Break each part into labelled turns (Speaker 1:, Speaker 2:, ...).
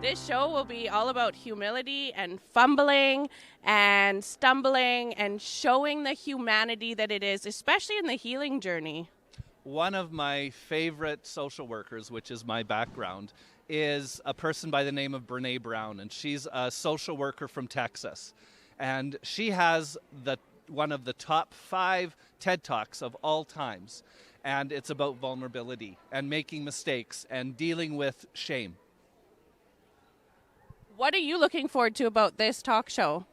Speaker 1: This show will be all about humility and fumbling and stumbling and showing the humanity that it is, especially in the healing journey.
Speaker 2: One of my favorite social workers, which is my background, is a person by the name of Brent Brown, and she's a social worker from Texas. And she has one of the top 5 TED Talks of all times, and it's about vulnerability and making mistakes and dealing with shame.
Speaker 1: What are you looking forward to about this talk show?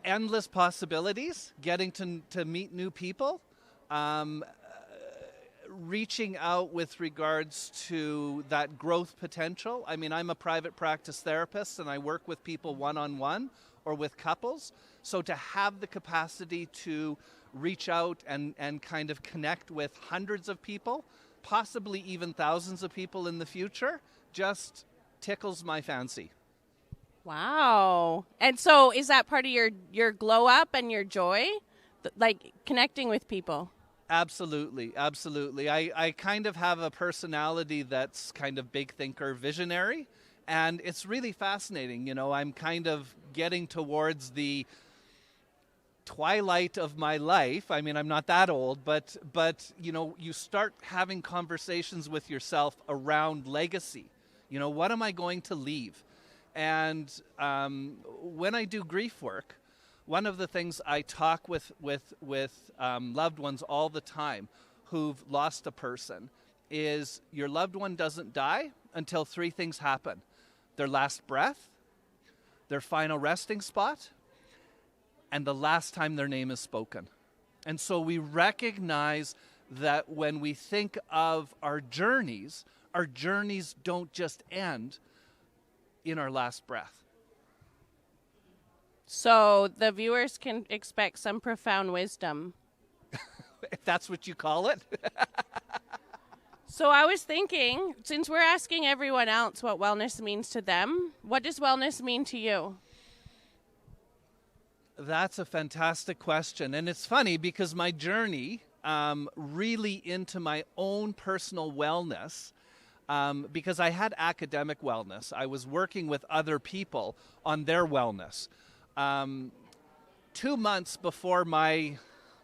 Speaker 2: Endless possibilities, getting to meet new people, reaching out with regards to that growth potential. I mean, I'm a private practice therapist and I work with people one-on-one or with couples. So to have the capacity to reach out and kind of connect with hundreds of people, possibly even thousands of people in the future, just tickles my fancy.
Speaker 1: Wow. And so is that part of your glow up and your joy? Like connecting with people?
Speaker 2: Absolutely, absolutely. I kind of have a personality that's kind of big thinker, visionary, and it's really fascinating. You know, I'm kind of getting towards the twilight of my life. I mean, I'm not that old, but you know, you start having conversations with yourself around legacy. You know, what am I going to leave? And when I do grief work, one of the things I talk with loved ones all the time who've lost a person is your loved one doesn't die until 3 things happen: their last breath, their final resting spot, and the last time their name is spoken. And so we recognize that when we think of our journeys don't just end in our last breath.
Speaker 1: So the viewers can expect some profound wisdom.
Speaker 2: If that's what you call it.
Speaker 1: So I was thinking, since we're asking everyone else what wellness means to them, what does wellness mean to you?
Speaker 2: That's a fantastic question. And it's funny because my journey really into my own personal wellness, because I had academic wellness. I was working with other people on their wellness. 2 months before my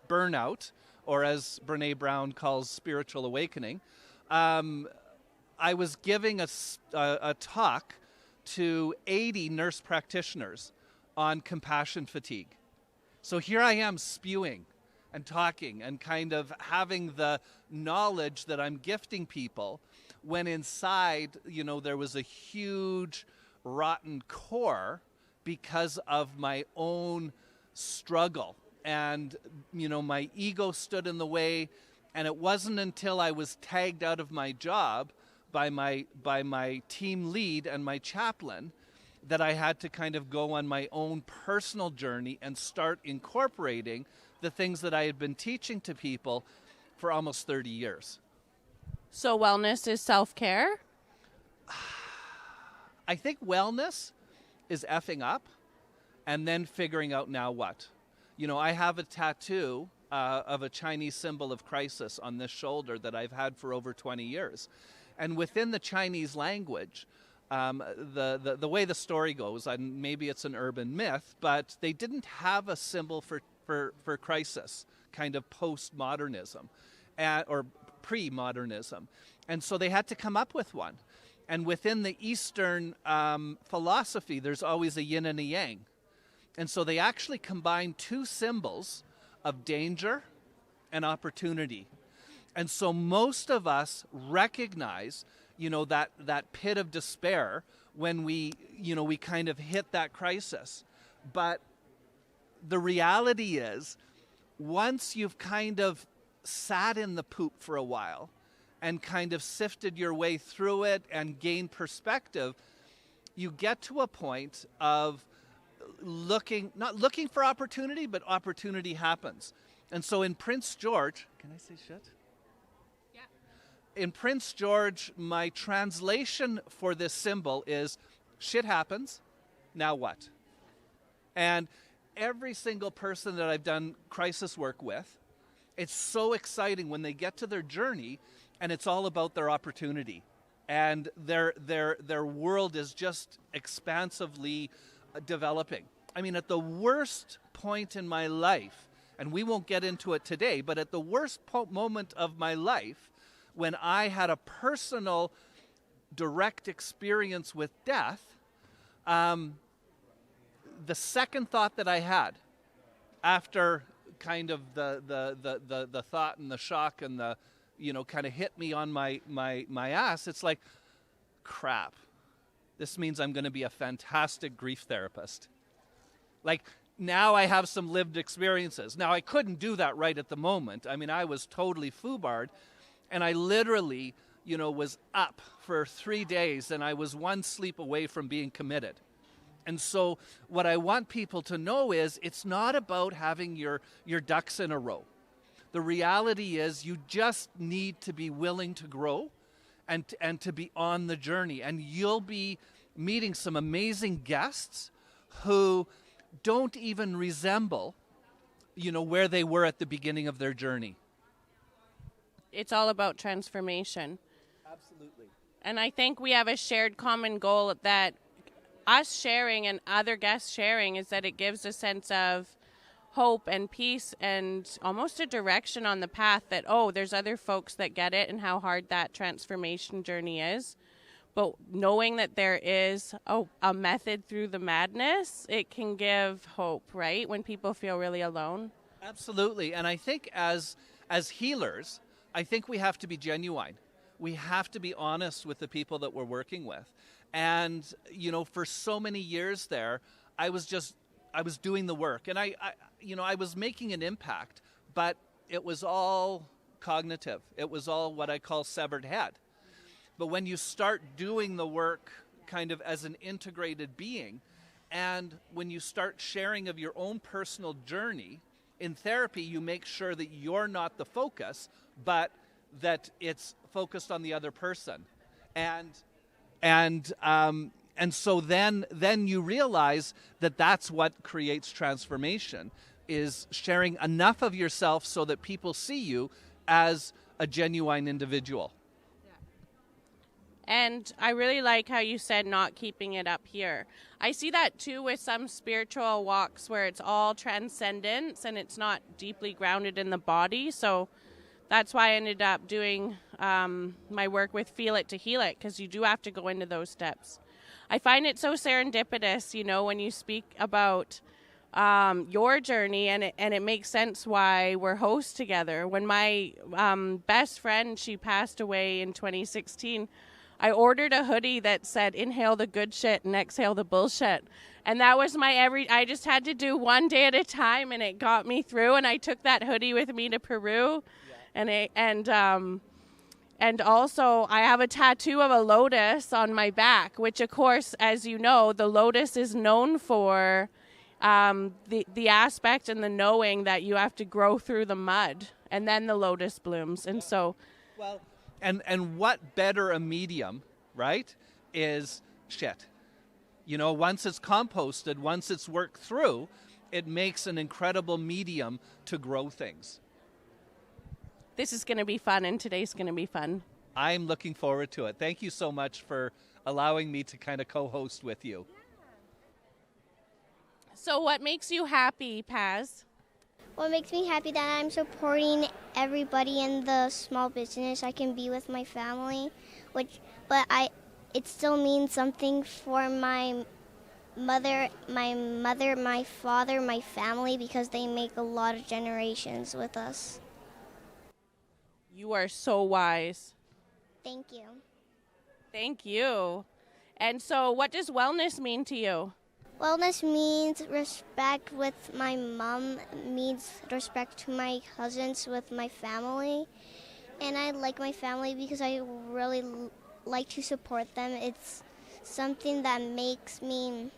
Speaker 2: burnout, or as Brent Brown calls spiritual awakening, I was giving a talk to 80 nurse practitioners on compassion fatigue. So here I am spewing and talking and kind of having the knowledge that I'm gifting people when inside, you know, there was a huge rotten core because of my own struggle. And, you know, my ego stood in the way. And it wasn't until I was tagged out of my job by my team lead and my chaplain that I had to kind of go on my own personal journey and start incorporating the things that I had been teaching to people for almost 30 years.
Speaker 1: So wellness is self-care?
Speaker 2: I think wellness is effing up and then figuring out now what. You know, I have a tattoo of a Chinese symbol of crisis on this shoulder that I've had for over 20 years. And within the Chinese language, the way the story goes, and maybe it's an urban myth, but they didn't have a symbol for crisis, kind of post-modernism or pre-modernism. And so they had to come up with one. And within the Eastern philosophy, there's always a yin and a yang. And so they actually combined 2 symbols of danger and opportunity. And so most of us recognize, you know, that pit of despair when we kind of hit that crisis. But the reality is, once you've kind of sat in the poop for a while and kind of sifted your way through it and gained perspective, you get to a point of not looking for opportunity, but opportunity happens. And so in Prince George, can I say shit?
Speaker 1: Yeah.
Speaker 2: In Prince George, my translation for this symbol is shit happens, now what? And every single person that I've done crisis work with, it's so exciting when they get to their journey and it's all about their opportunity. and their world is just expansively developing. I mean, at the worst point in my life, and we won't get into it today, but at the worst moment of my life, when I had a personal, direct experience with death, the second thought that I had after kind of the thought and the shock and the, kind of hit me on my ass, it's like, crap, this means I'm going to be a fantastic grief therapist. Like, now I have some lived experiences. Now, I couldn't do that right at the moment. I mean, I was totally foobarred, and I literally, was up for 3 days, and I was one sleep away from being committed. And so what I want people to know is it's not about having your ducks in a row. The reality is you just need to be willing to grow and to be on the journey. And you'll be meeting some amazing guests who don't even resemble, where they were at the beginning of their journey.
Speaker 1: It's all about transformation.
Speaker 2: Absolutely.
Speaker 1: And I think we have a shared common goal that us sharing and other guests sharing is that it gives a sense of hope and peace and almost a direction on the path that, there's other folks that get it and how hard that transformation journey is. But knowing that there is a method through the madness, it can give hope, right? When people feel really alone. Absolutely.
Speaker 2: And I think as healers, I think we have to be genuine. We have to be honest with the people that we're working with. And, for so many years there, I was doing the work. And I was making an impact, but it was all cognitive. It was all what I call severed head. But when you start doing the work kind of as an integrated being, and when you start sharing of your own personal journey, in therapy you make sure that you're not the focus, but that it's focused on the other person. And so then you realize that that's what creates transformation, is sharing enough of yourself so that people see you as a genuine individual.
Speaker 1: And I really like how you said not keeping it up here. I see that too with some spiritual walks where it's all transcendence and it's not deeply grounded in the body. So that's why I ended up doing my work with Feel It to Heal It, because you do have to go into those steps. I find it so serendipitous, when you speak about your journey, and it makes sense why we're hosts together. When my best friend, she passed away in 2016, I ordered a hoodie that said, inhale the good shit and exhale the bullshit. And that was I just had to do one day at a time, and it got me through. And I took that hoodie with me to Peru. Yeah. And also I have a tattoo of a lotus on my back, which of course, as you know, the lotus is known for the aspect and the knowing that you have to grow through the mud and then the lotus blooms. And so...
Speaker 2: Well, and what better a medium, right, is shit. Once it's composted, once it's worked through, it makes an incredible medium to grow things.
Speaker 1: This is going to be fun, and today's going to be fun.
Speaker 2: I'm looking forward to it. Thank you so much for allowing me to kind of co-host with you.
Speaker 1: So what makes you happy, Paz?
Speaker 3: What makes me happy that I'm supporting everybody in the small business. I can be with my family, it still means something for my mother, my father, my family, because they make a lot of generations with us.
Speaker 1: You are so wise.
Speaker 3: Thank you.
Speaker 1: Thank you. And so what does wellness mean to you?
Speaker 3: Wellness means respect with my mom, means respect to my cousins with my family. And I like my family because I really like to support them. It's something that makes me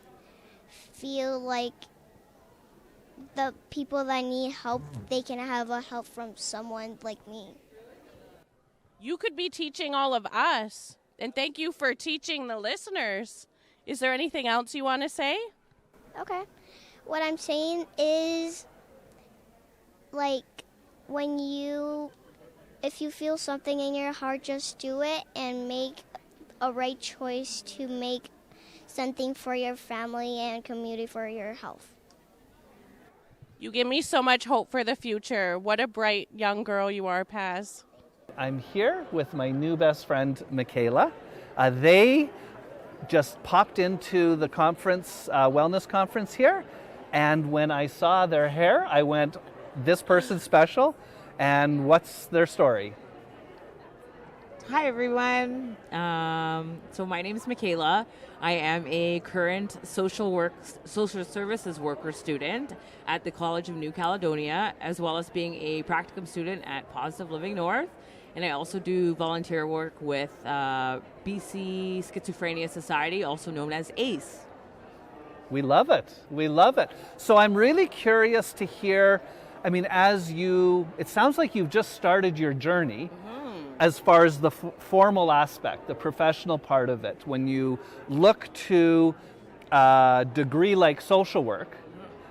Speaker 3: feel like the people that need help, they can have a help from someone like me.
Speaker 1: You could be teaching all of us. And thank you for teaching the listeners. Is there anything else you want to say?
Speaker 3: Okay. What I'm saying is, if you feel something in your heart, just do it and make a right choice to make something for your family and community for your health.
Speaker 1: You give me so much hope for the future. What a bright young girl you are, Paz.
Speaker 2: I'm here with my new best friend, Michaela. They just popped into the conference, wellness conference here, and when I saw their hair, I went, this person's special, and what's their story?
Speaker 4: Hi, everyone. So my name is Michaela. I am a current social services worker student at the College of New Caledonia, as well as being a practicum student at Positive Living North. And I also do volunteer work with BC Schizophrenia Society, also known as ACE.
Speaker 2: We love it. We love it. So I'm really curious to hear, I mean, it sounds like you've just started your journey as far as the formal aspect, the professional part of it. When you look to a degree like social work,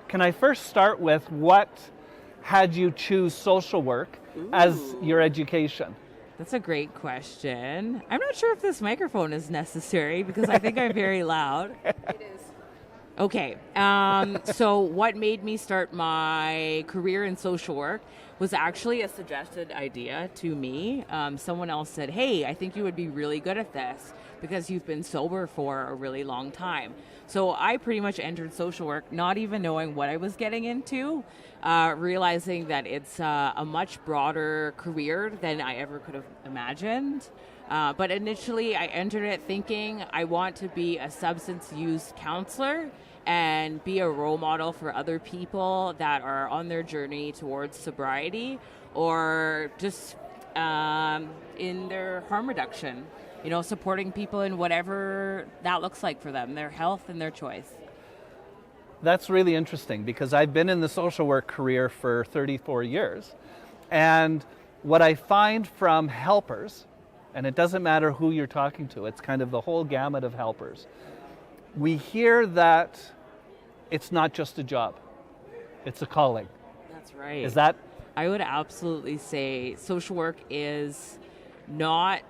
Speaker 2: can I first start with what had you choose social work as your education?
Speaker 4: That's a great question. I'm not sure if this microphone is necessary because I think I'm very loud. It is. Okay, so what made me start my career in social work was actually a suggested idea to me. Someone else said, hey, I think you would be really good at this because you've been sober for a really long time. So I pretty much entered social work not even knowing what I was getting into, realizing that it's a much broader career than I ever could have imagined. But initially I entered it thinking I want to be a substance use counselor and be a role model for other people that are on their journey towards sobriety or just in their harm reduction, supporting people in whatever that looks like for them, their health and their choice.
Speaker 2: That's really interesting because I've been in the social work career for 34 years. And what I find from helpers, and it doesn't matter who you're talking to, it's kind of the whole gamut of helpers. We hear that it's not just a job, it's a calling.
Speaker 4: That's right.
Speaker 2: Is that?
Speaker 4: I would absolutely say social work is not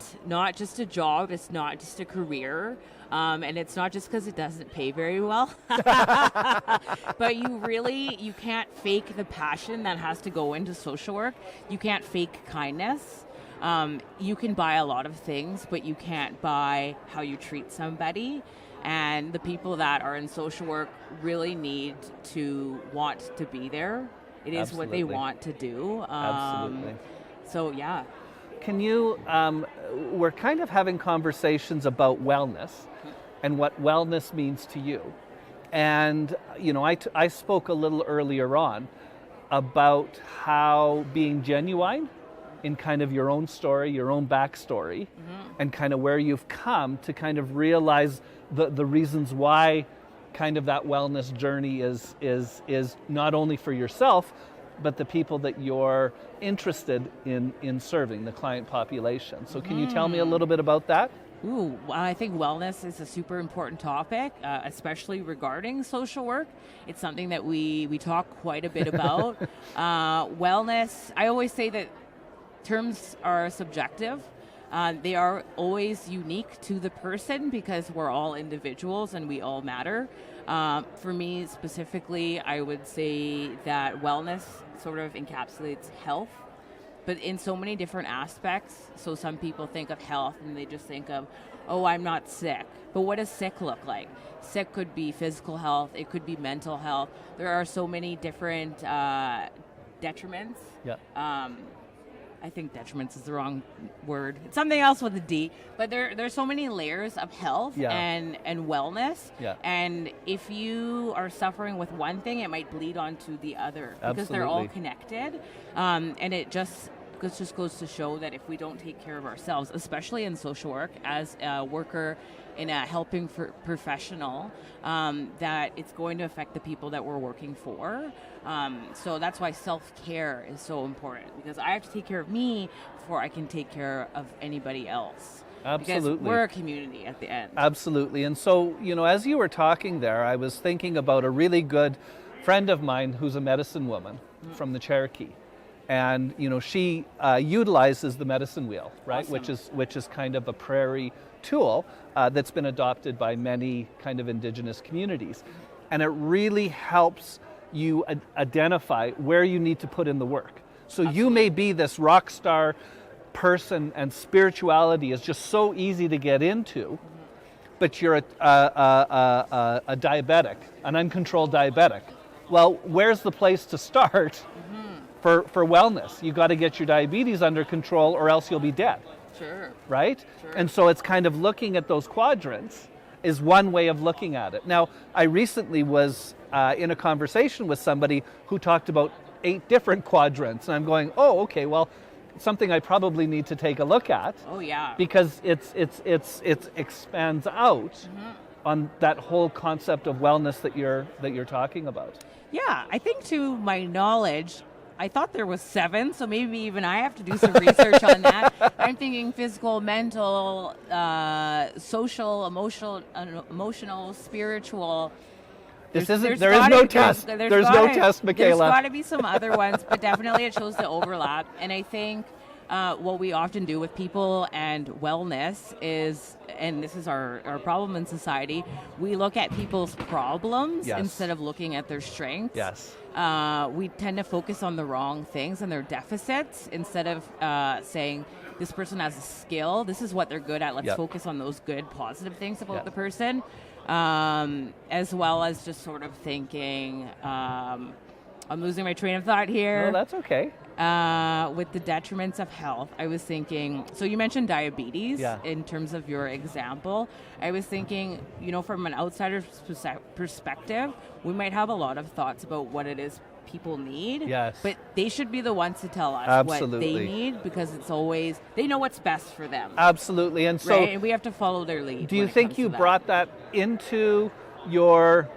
Speaker 4: just a job, it's not just a career, and it's not just because it doesn't pay very well. But you can't fake the passion that has to go into social work. You can't fake kindness. You can buy a lot of things, but you can't buy how you treat somebody. And the people that are in social work really need to want to be there. It is
Speaker 2: Absolutely.
Speaker 4: what they want to do.
Speaker 2: Absolutely.
Speaker 4: So, yeah.
Speaker 2: Can you, we're kind of having conversations about wellness and what wellness means to you. And, I spoke a little earlier on about how being genuine in kind of your own story, your own backstory, and kind of where you've come to kind of realize the reasons why kind of that wellness journey is not only for yourself, but the people that you're interested in serving, the client population. So can you tell me a little bit about that?
Speaker 4: Ooh, I think wellness is a super important topic, especially regarding social work. It's something that we talk quite a bit about. Wellness, I always say that terms are subjective. They are always unique to the person because we're all individuals and we all matter. For me specifically, I would say that wellness sort of encapsulates health, but in so many different aspects. So some people think of health and they just think of, oh, I'm not sick. But what does sick look like? Sick could be physical health. It could be mental health. There are so many different detriments.
Speaker 2: Yeah.
Speaker 4: I think detriments is the wrong word. It's something else with a D. But there's so many layers of health and wellness.
Speaker 2: Yeah.
Speaker 4: And if you are suffering with one thing, it might bleed onto the other because they're all connected. And it just goes to show that if we don't take care of ourselves, especially in social work, as a worker in a helping professional, that it's going to affect the people that we're working for. So that's why self-care is so important, because I have to take care of me before I can take care of anybody else.
Speaker 2: Absolutely.
Speaker 4: Because we're a community at the end.
Speaker 2: Absolutely. And so, as you were talking there, I was thinking about a really good friend of mine who's a medicine woman from the Cherokee. And she utilizes the medicine wheel, right?
Speaker 4: Awesome.
Speaker 2: Which is kind of a prairie tool that's been adopted by many kind of indigenous communities, and it really helps you identify where you need to put in the work. So you may be this rock star person, and spirituality is just so easy to get into, but you're a diabetic, an uncontrolled diabetic. Well, where's the place to start? For wellness? You got to get your diabetes under control, or else you'll be dead.
Speaker 4: Sure.
Speaker 2: Right?
Speaker 4: Sure.
Speaker 2: And so it's kind of looking at those quadrants is one way of looking at it. Now, I recently was in a conversation with somebody who talked about 8 different quadrants, and I'm going, oh, okay, well, something I probably need to take a look at.
Speaker 4: Oh yeah.
Speaker 2: Because it expands out on that whole concept of wellness that you're talking about.
Speaker 4: Yeah, I think to my knowledge, I thought there was 7, so maybe even I have to do some research on that. I'm thinking physical, mental, social, emotional, spiritual.
Speaker 2: There is no test. There's no test, Michaela.
Speaker 4: There's got to be some other ones, but definitely it shows the overlap. And I think what we often do with people and wellness is, and this is our problem in society, we look at people's problems instead of looking at their strengths.
Speaker 2: Yes.
Speaker 4: We tend to focus on the wrong things and their deficits instead of saying, this person has a skill, this is what they're good at, let's focus on those good, positive things about the person. As well as just sort of thinking, I'm losing my train of thought here.
Speaker 2: No, that's okay.
Speaker 4: With the detriments of health, I was thinking, so you mentioned diabetes in terms of your example. I was thinking, from an outsider's perspective, we might have a lot of thoughts about what it is people need, but they should be the ones to tell us what they need, because it's always, they know what's best for them.
Speaker 2: Absolutely. And so,
Speaker 4: right? And we have to follow their lead.
Speaker 2: Do you think you brought that into your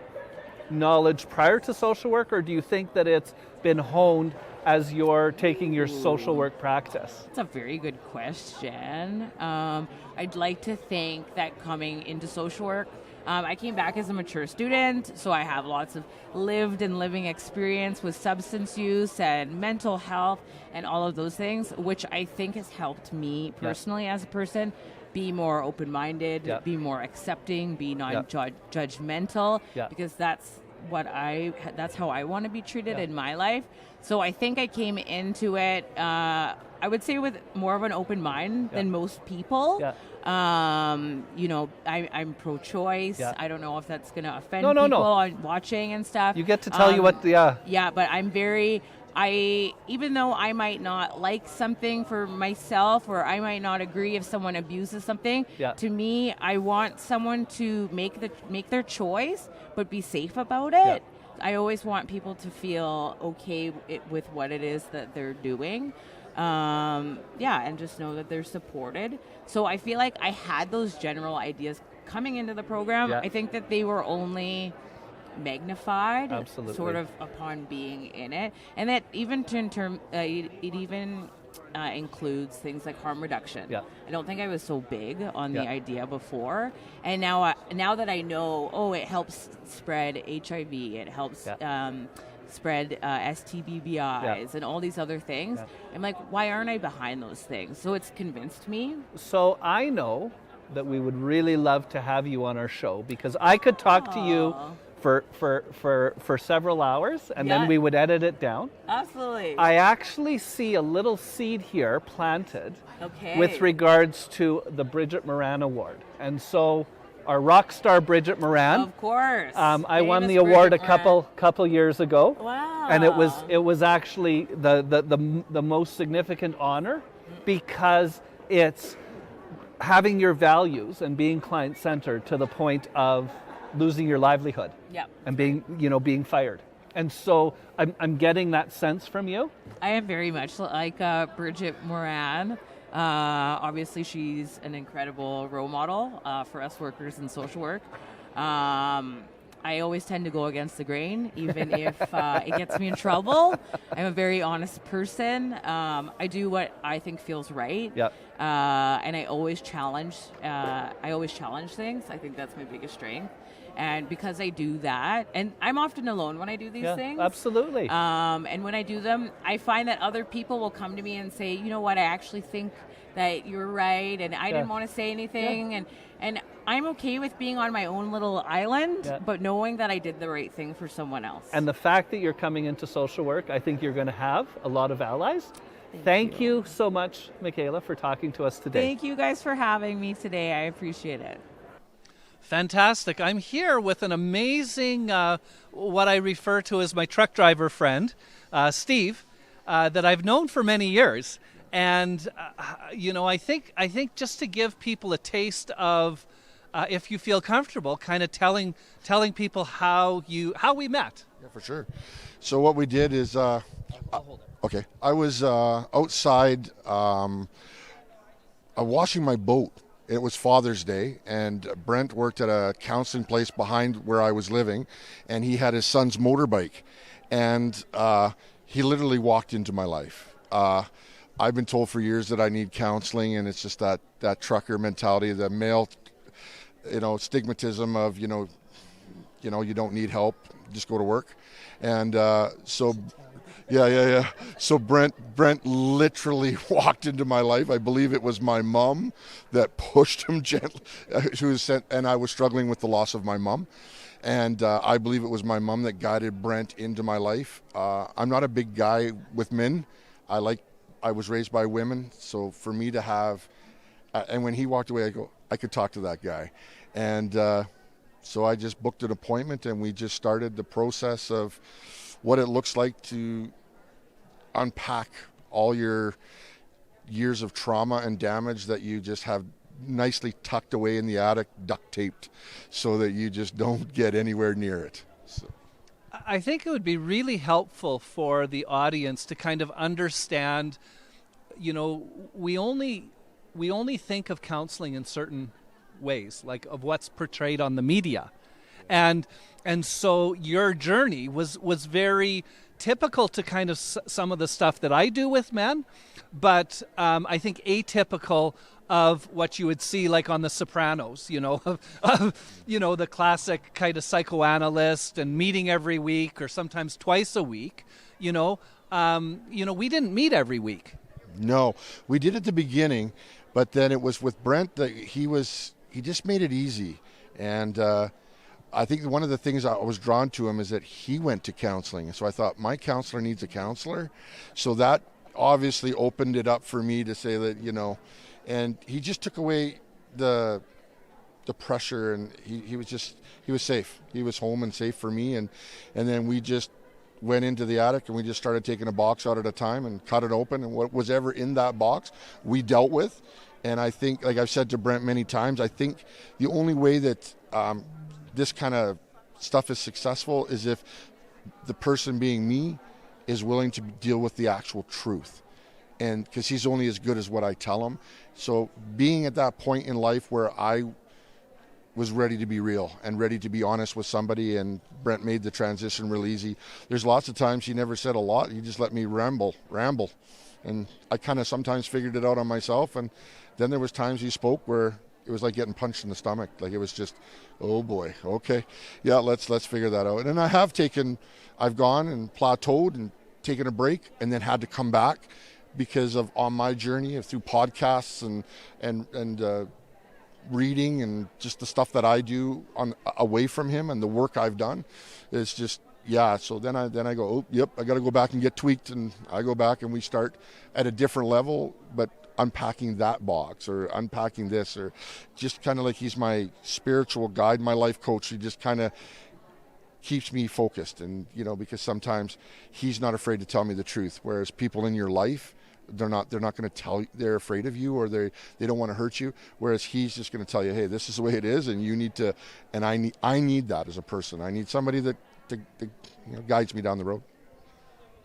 Speaker 2: knowledge prior to social work, or do you think that it's been honed as you're taking your social work practice?
Speaker 4: That's a very good question. I'd like to think that coming into social work, I came back as a mature student, so I have lots of lived and living experience with substance use and mental health and all of those things, which I think has helped me personally as a person be more open-minded, be more accepting, be non-judgmental, because that's how I want to be treated in my life. So I think I came into it, I would say, with more of an open mind than most people. I'm pro-choice. I don't know if that's going to offend people on watching and stuff.
Speaker 2: You get to tell you what the...
Speaker 4: Yeah, but I'm very... even though I might not like something for myself, or I might not agree if someone abuses something, to me, I want someone to make their choice, but be safe about it. I always want people to feel okay with what it is that they're doing. And just know that they're supported. So I feel like I had those general ideas coming into the program. I think that they were only magnified sort of upon being in it, and that even includes things like harm reduction. I don't think I was so big on the idea before, and now that I know, it helps spread HIV, it helps spread STBBIs and all these other things. I'm like, why aren't I behind those things? So it's convinced me.
Speaker 2: So I know that we would really love to have you on our show, because I could talk to you for several hours, and then we would edit it down.
Speaker 4: Absolutely.
Speaker 2: I actually see a little seed here planted with regards to the Bridget Moran Award. And so our rock star Bridget Moran.
Speaker 4: Of course.
Speaker 2: I won the award a couple years ago.
Speaker 4: Wow.
Speaker 2: And it was actually the most significant honor, because it's having your values and being client-centered to the point of losing your livelihood and being fired. And so I'm getting that sense from you.
Speaker 4: I am very much like Bridget Moran. Obviously, she's an incredible role model for us workers in social work. I always tend to go against the grain, even if it gets me in trouble. I'm a very honest person. I do what I think feels right. And I always challenge things. I think that's my biggest strength. And because I do that, and I'm often alone when I do these things.
Speaker 2: Absolutely.
Speaker 4: And when I do them, I find that other people will come to me and say, you know what, I actually think that you're right, and I didn't want to say anything, and I'm okay with being on my own little island, but knowing that I did the right thing for someone else.
Speaker 2: And the fact that you're coming into social work, I think you're going to have a lot of allies. Thank you so much, Michaela, for talking to us today.
Speaker 4: Thank you guys for having me today. I appreciate it.
Speaker 2: Fantastic. I'm here with an amazing, what I refer to as my truck driver friend, Steve, that I've known for many years. And, I think just to give people a taste of, if you feel comfortable, kind of telling people how we met.
Speaker 5: Yeah, for sure. So what we did is, okay, I was outside washing my boat. It was Father's Day, and Brent worked at a counseling place behind where I was living, and he had his son's motorbike, and he literally walked into my life. I've been told for years that I need counseling, and it's just that trucker mentality, the male, stigmatism of, you don't need help, just go to work. And so Brent literally walked into my life. I believe it was my mom that pushed him gently. And I was struggling with the loss of my mom. And I believe it was my mom that guided Brent into my life. I'm not a big guy with men. I was raised by women. So for me to have, and when he walked away, I could talk to that guy. And so I just booked an appointment, and we just started the process of what it looks like to unpack all your years of trauma and damage that you just have nicely tucked away in the attic, duct taped, so that you just don't get anywhere near it. So.
Speaker 2: I think it would be really helpful for the audience to kind of understand, we only think of counseling in certain ways, like of what's portrayed on the media. And so your journey was very typical to kind of some of the stuff that I do with men, but I think atypical of what you would see like on The Sopranos, the classic kind of psychoanalyst and meeting every week or sometimes twice a week. We didn't meet every week.
Speaker 5: No, we did at the beginning, but then it was with Brent that he just made it easy. And I think one of the things I was drawn to him is that he went to counseling. So I thought, my counselor needs a counselor. So that obviously opened it up for me to say that, and he just took away the pressure, and he was safe. He was home and safe for me. And then we just went into the attic, and we just started taking a box out at a time and cut it open. And what was ever in that box, we dealt with. And I think, like I've said to Brent many times, I think the only way that this kind of stuff is successful is if the person being me is willing to deal with the actual truth. And because he's only as good as what I tell him. So being at that point in life where I was ready to be real and ready to be honest with somebody, and Brent made the transition real easy. There's lots of times he never said a lot. He just let me ramble. And I kind of sometimes figured it out on myself. And then there was times he spoke where it was like getting punched in the stomach. Like it was just, oh boy, okay. Yeah, let's figure that out. And I've gone and plateaued and taken a break and then had to come back because of on my journey through podcasts and reading and just the stuff that I do away from him and the work I've done is just, yeah. So then I go, oh, yep, I got to go back and get tweaked, and I go back and we start at a different level, but unpacking that box or unpacking this, or just kind of like he's my spiritual guide, my life coach. He just kind of keeps me focused, and because sometimes he's not afraid to tell me the truth, whereas people in your life, they're not going to tell you, they're afraid of you, or they don't want to hurt you, whereas he's just going to tell you, hey, this is the way it is, and you need to. And I need that as a person. I need somebody that guides me down the road.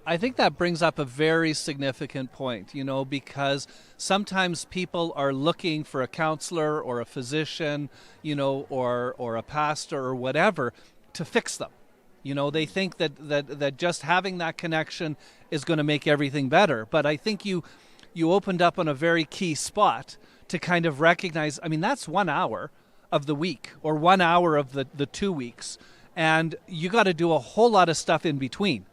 Speaker 2: I think that brings up a very significant point, because sometimes people are looking for a counselor or a physician, or a pastor or whatever to fix them. They think that just having that connection is going to make everything better. But I think you opened up on a very key spot to kind of recognize, that's 1 hour of the week or 1 hour of the 2 weeks. And you got to do a whole lot of stuff in between.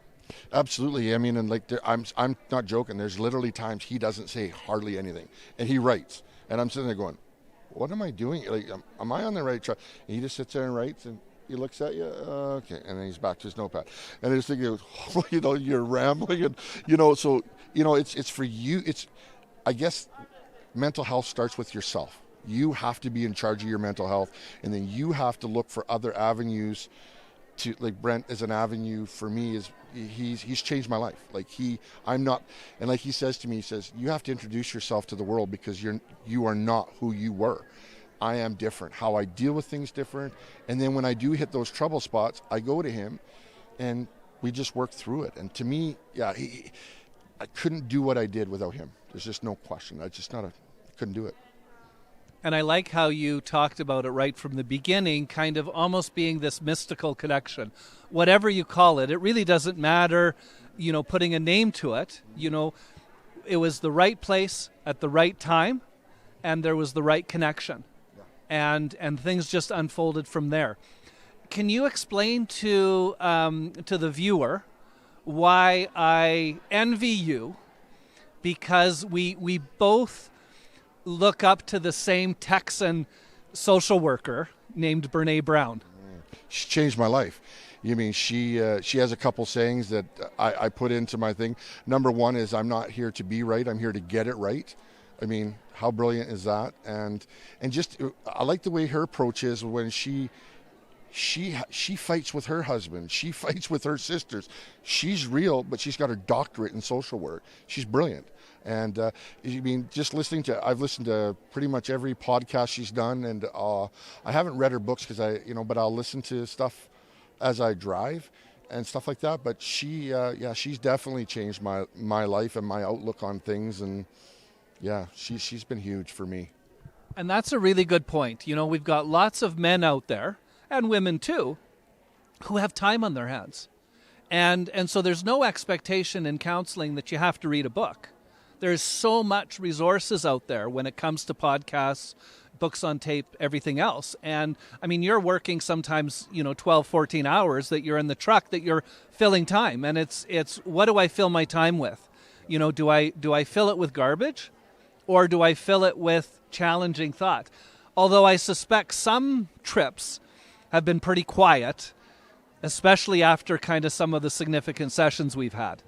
Speaker 5: Absolutely. I mean, and like I'm not joking. There's literally times he doesn't say hardly anything, and he writes, and I'm sitting there going, "What am I doing? Like, am I on the right track?" And he just sits there and writes, and he looks at you, okay, and then he's back to his notepad, and I just think, you're rambling, and so it's for you. It's, I guess, mental health starts with yourself. You have to be in charge of your mental health, and then you have to look for other avenues. To, like, Brent is an avenue for me. Is he's changed my life. Like, I'm not, and like he says to me, he says, you have to introduce yourself to the world because you are not who you were. I am different. How I deal with things different, and then when I do hit those trouble spots, I go to him, and we just work through it. And to me, yeah, I couldn't do what I did without him. There's just no question. I couldn't do it.
Speaker 2: And I like how you talked about it right from the beginning, kind of almost being this mystical connection. Whatever you call it, it really doesn't matter, putting a name to it. It was the right place at the right time, and there was the right connection. Yeah. And things just unfolded from there. Can you explain to the viewer why I envy you? Because we both look up to the same Texan social worker named Brene Brown.
Speaker 5: She changed my life. You mean she has a couple sayings that I put into my thing. Number one is, I'm not here to be right, I'm here to get it right. I mean, how brilliant is that? And just, I like the way her approach is when she fights with her husband. She fights with her sisters. She's real, but she's got her doctorate in social work. She's brilliant. And just I've listened to pretty much every podcast she's done, and I haven't read her books because but I'll listen to stuff as I drive and stuff like that. But she's definitely changed my life and my outlook on things, and yeah, she's been huge for me.
Speaker 2: And that's a really good point. We've got lots of men out there, and women too, who have time on their hands. And so there's no expectation in counseling that you have to read a book. There's so much resources out there when it comes to podcasts, books on tape, everything else. And I mean, you're working sometimes, 12, 14 hours that you're in the truck, that you're filling time. And it's what do I fill my time with? Do I fill it with garbage, or do I fill it with challenging thought? Although I suspect some trips have been pretty quiet, especially after kind of some of the significant sessions we've had.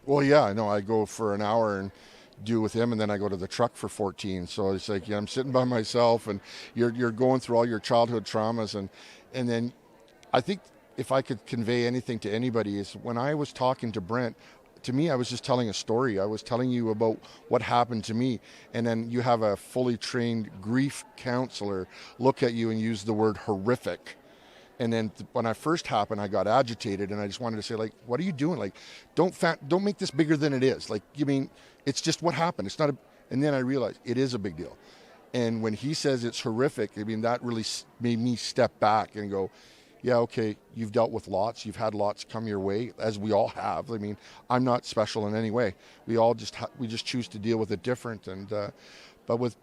Speaker 5: Well, yeah, I know. I go for an hour and do with him, and then I go to the truck for 14. So it's like, I'm sitting by myself, and you're going through all your childhood traumas, and then I think if I could convey anything to anybody is, when I was talking to Brent, to me, I was just telling a story. I was telling you about what happened to me, and then you have a fully trained grief counselor look at you and use the word horrific. And then when I first happened, I got agitated, and I just wanted to say, like, what are you doing? Like, don't make this bigger than it is. Like, it's just what happened. It's not and then I realized it is a big deal. And when he says it's horrific, that really made me step back and go, yeah, okay, you've dealt with lots. You've had lots come your way, as we all have. I'm not special in any way. We all we just choose to deal with it different. And but with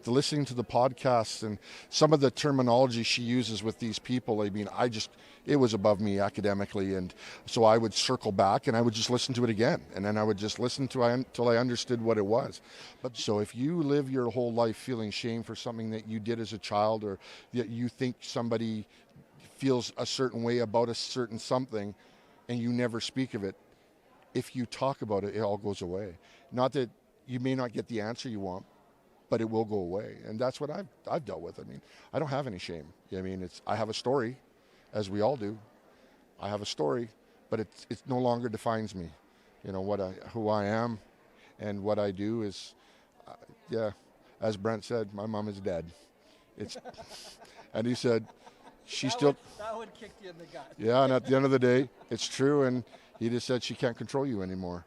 Speaker 5: the listening to the podcasts and some of the terminology she uses with these people, it was above me academically. And so I would circle back and I would just listen to it again. And then I would just listen to it until I understood what it was. But so if you live your whole life feeling shame for something that you did as a child, or that you think somebody feels a certain way about a certain something, and you never speak of it, if you talk about it, it all goes away. Not that you may not get the answer you want, but it will go away. And that's what I've dealt with. I don't have any shame. I have a story, as we all do. I have a story, but it no longer defines me. Who I am and what I do is, as Brent said, my mom is dead. And he said, that would kick you in the gut. Yeah, and at the end of the day, it's true. And he just said, she can't control you anymore.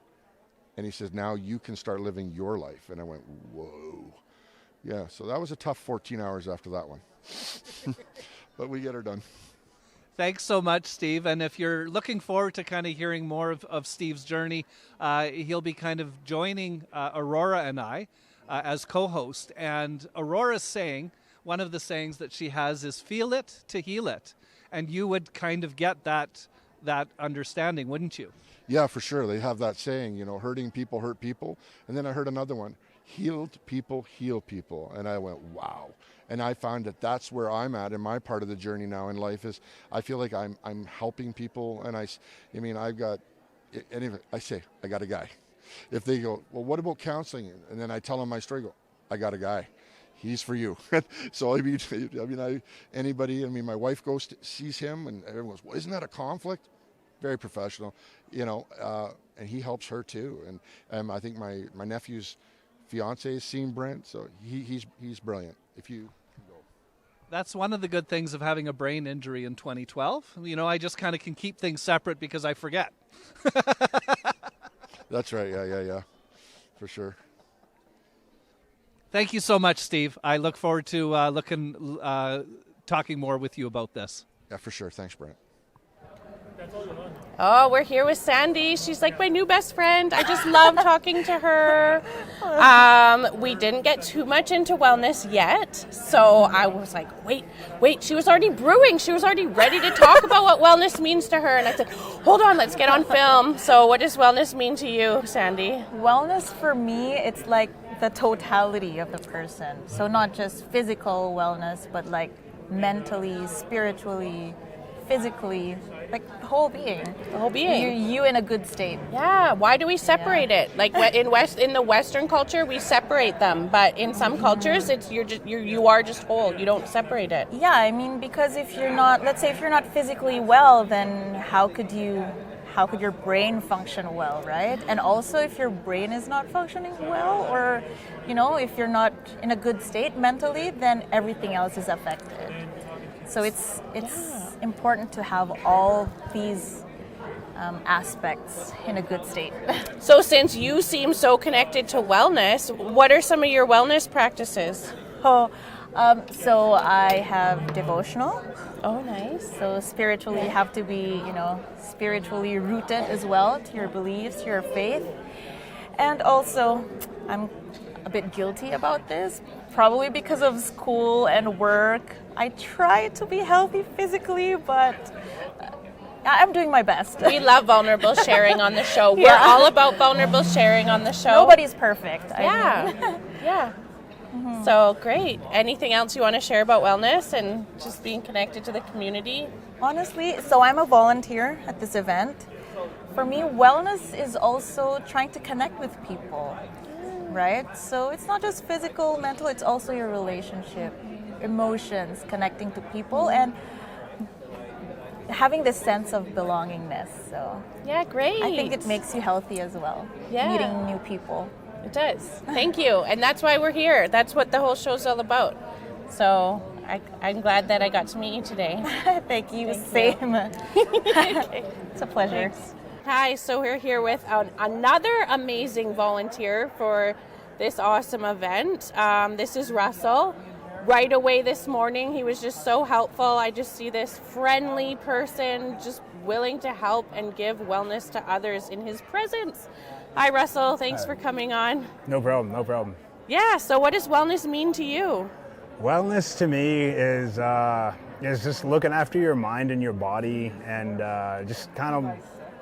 Speaker 5: And he says, now you can start living your life. And I went, whoa. Yeah, so that was a tough 14 hours after that one. But we get her done.
Speaker 2: Thanks so much, Steve. And if you're looking forward to kind of hearing more of Steve's journey, he'll be kind of joining Auroara and I as co-host. And Aurora's saying, one of the sayings that she has is feel it to heal it. And you would kind of get that understanding, wouldn't you?
Speaker 5: Yeah, for sure. They have that saying, hurting people hurt people. And then I heard another one, healed people heal people. And I went, wow. And I found that that's where I'm at in my part of the journey now in life is I feel like I'm helping people. And I say, I got a guy. If they go, well, what about counseling? And then I tell them my story, I got a guy. He's for you. So my wife goes sees him and everyone goes, well, isn't that a conflict? Very professional, and he helps her too. And I think my nephew's fiance has seen Brent, so he's brilliant. If you go.
Speaker 2: That's one of the good things of having a brain injury in 2012. I just kind of can keep things separate because I forget.
Speaker 5: That's right. Yeah. For sure.
Speaker 2: Thank you so much, Steve. I look forward to talking more with you about this.
Speaker 5: Yeah, for sure. Thanks, Brent.
Speaker 1: Oh, we're here with Sandy. She's like my new best friend. I just love talking to her. We didn't get too much into wellness yet. So I was like, wait. She was already brewing. She was already ready to talk about what wellness means to her. And I said, hold on, let's get on film. So what does wellness mean to you, Sandy?
Speaker 6: Wellness for me, it's like the totality of the person. So not just physical wellness, but like mentally, spiritually, physically, like the whole being.
Speaker 1: The whole being.
Speaker 6: You in a good state.
Speaker 1: Yeah. Why do we separate it? Like in the Western culture, we separate them, but in some cultures, it's you are just whole. You don't separate it.
Speaker 6: Yeah, I mean, because if you're not physically well, then how could your brain function well, right? And also, if your brain is not functioning well, or if you're not in a good state mentally, then everything else is affected. So it's important to have all these aspects in a good state.
Speaker 1: So since you seem so connected to wellness, what are some of your wellness practices?
Speaker 6: So I have devotional.
Speaker 1: Oh, nice.
Speaker 6: So spiritually, you have to be, spiritually rooted as well to your beliefs, your faith. And also, I'm a bit guilty about this, probably because of school and work. I try to be healthy physically, but I'm doing my best.
Speaker 1: We love vulnerable sharing on the show.
Speaker 6: Yeah.
Speaker 1: We're all about vulnerable sharing on the show.
Speaker 6: Nobody's perfect.
Speaker 1: Yeah. Mm-hmm. So great. Anything else you want to share about wellness and just being connected to the community?
Speaker 6: Honestly, so I'm a volunteer at this event. For me, wellness is also trying to connect with people, right? So it's not just physical, mental, it's also your relationship, emotions, connecting to people, and having this sense of belongingness. So
Speaker 1: yeah, great.
Speaker 6: I think it makes you healthy as well, meeting new people.
Speaker 1: It does. Thank you. And that's why we're here. That's what the whole show's all about. So I'm glad that I got to meet you today.
Speaker 6: Thank you. Same. It's a pleasure.
Speaker 1: Thanks. Hi, so we're here with another amazing volunteer for this awesome event. This is Russell. Right away this morning, he was just so helpful. I just see this friendly person just willing to help and give wellness to others in his presence. Hi, Russell. Thanks for coming on.
Speaker 7: No problem.
Speaker 1: Yeah, so what does wellness mean to you?
Speaker 7: Wellness to me is just looking after your mind and your body, and just kind of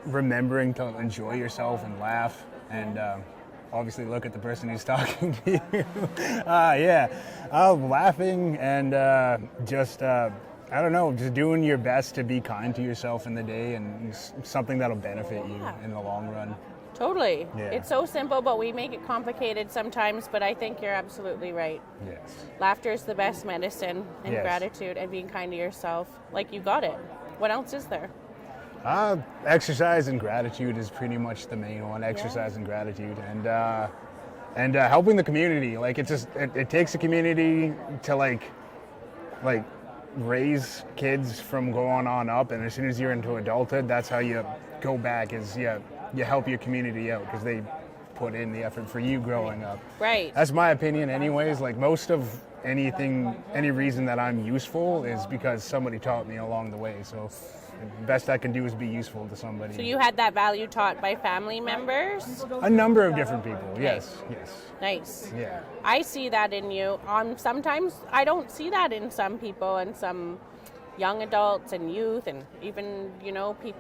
Speaker 7: remembering to enjoy yourself and laugh, and obviously look at the person who's talking to you. Laughing and just doing your best to be kind to yourself in the day, and something that'll benefit you in the long run.
Speaker 1: Totally.
Speaker 7: Yeah.
Speaker 1: It's so simple, but we make it complicated sometimes, but I think you're absolutely right.
Speaker 7: Yes.
Speaker 1: Laughter is the best medicine, and gratitude and being kind to yourself. Like, you got it. What else is there?
Speaker 7: Exercise and gratitude is pretty much the main one. Exercise and gratitude, and helping the community. Like, it takes a community to like raise kids from going on up, and as soon as you're into adulthood, that's how you go back. You help your community out because they put in the effort for you growing up.
Speaker 1: Right.
Speaker 7: That's my opinion anyways. Like, most of any reason that I'm useful is because somebody taught me along the way. So the best I can do is be useful to somebody.
Speaker 1: So you had that value taught by family members?
Speaker 7: A number of different people, yes.
Speaker 1: Nice.
Speaker 7: Yeah.
Speaker 1: I see that in you. Sometimes I don't see that in some people, and some young adults and youth, and even,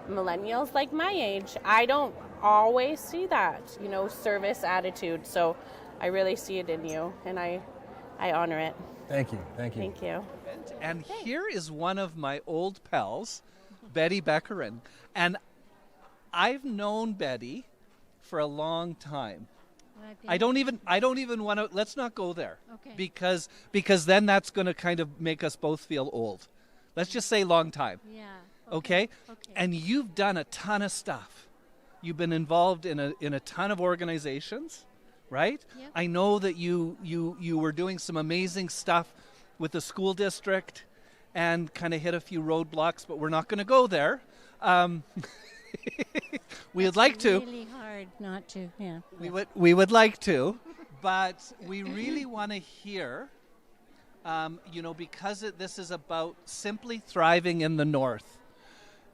Speaker 1: millennials like my age. I don't always see that, service attitude. So I really see it in you, and I honor it.
Speaker 7: Thank you.
Speaker 1: Thank you.
Speaker 2: And here is one of my old pals, Betty Beckerin. And I've known Betty for a long time. I don't even want to, let's not go there.
Speaker 8: Okay.
Speaker 2: Because then that's going to kind of make us both feel old. Let's just say long time.
Speaker 8: Yeah.
Speaker 2: Okay?
Speaker 8: Okay.
Speaker 2: And you've done a ton of stuff. You've been involved in a ton of organizations, right?
Speaker 8: Yep.
Speaker 2: I know that you were doing some amazing stuff with the school district and kind of hit a few roadblocks, but we're not going to go there. We'd like to.
Speaker 8: It's really hard not to, yeah.
Speaker 2: We would like to, but we really want to hear, because this is about simply thriving in the North.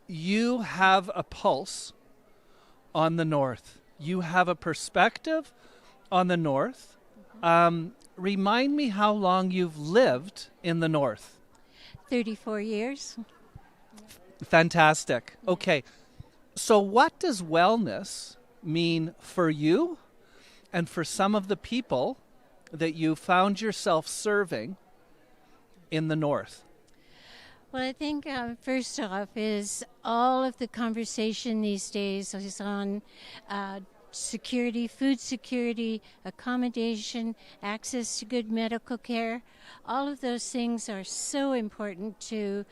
Speaker 2: You have a pulse on the North. You have a perspective on the North. Remind me how long you've lived in the North.
Speaker 8: 34 years.
Speaker 2: Fantastic. Okay. So what does wellness mean for you and for some of the people that you found yourself serving in the North?
Speaker 8: Well, I think first off is all of the conversation these days is on security, food security, accommodation, access to good medical care. All of those things are so important to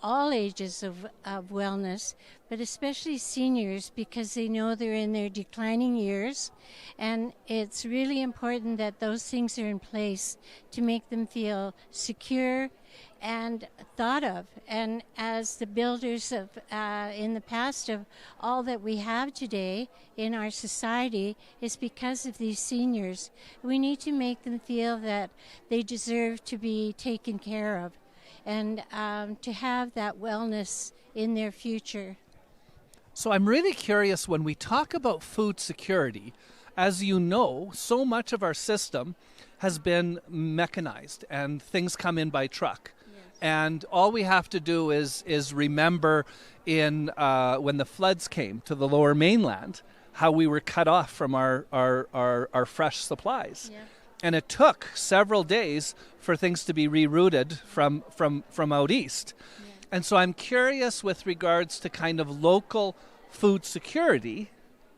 Speaker 8: all ages of wellness, but especially seniors, because they know they're in their declining years, and it's really important that those things are in place to make them feel secure and thought of. And as the builders of in the past of all that we have today in our society is because of these seniors. We need to make them feel that they deserve to be taken care of, and to have that wellness in their future.
Speaker 2: So I'm really curious, when we talk about food security, as you know, so much of our system has been mechanized and things come in by truck. Yes. And all we have to do is remember when the floods came to the Lower Mainland, how we were cut off from our fresh supplies. Yeah. And it took several days for things to be rerouted from out east. Yeah. And so I'm curious with regards to kind of local food security,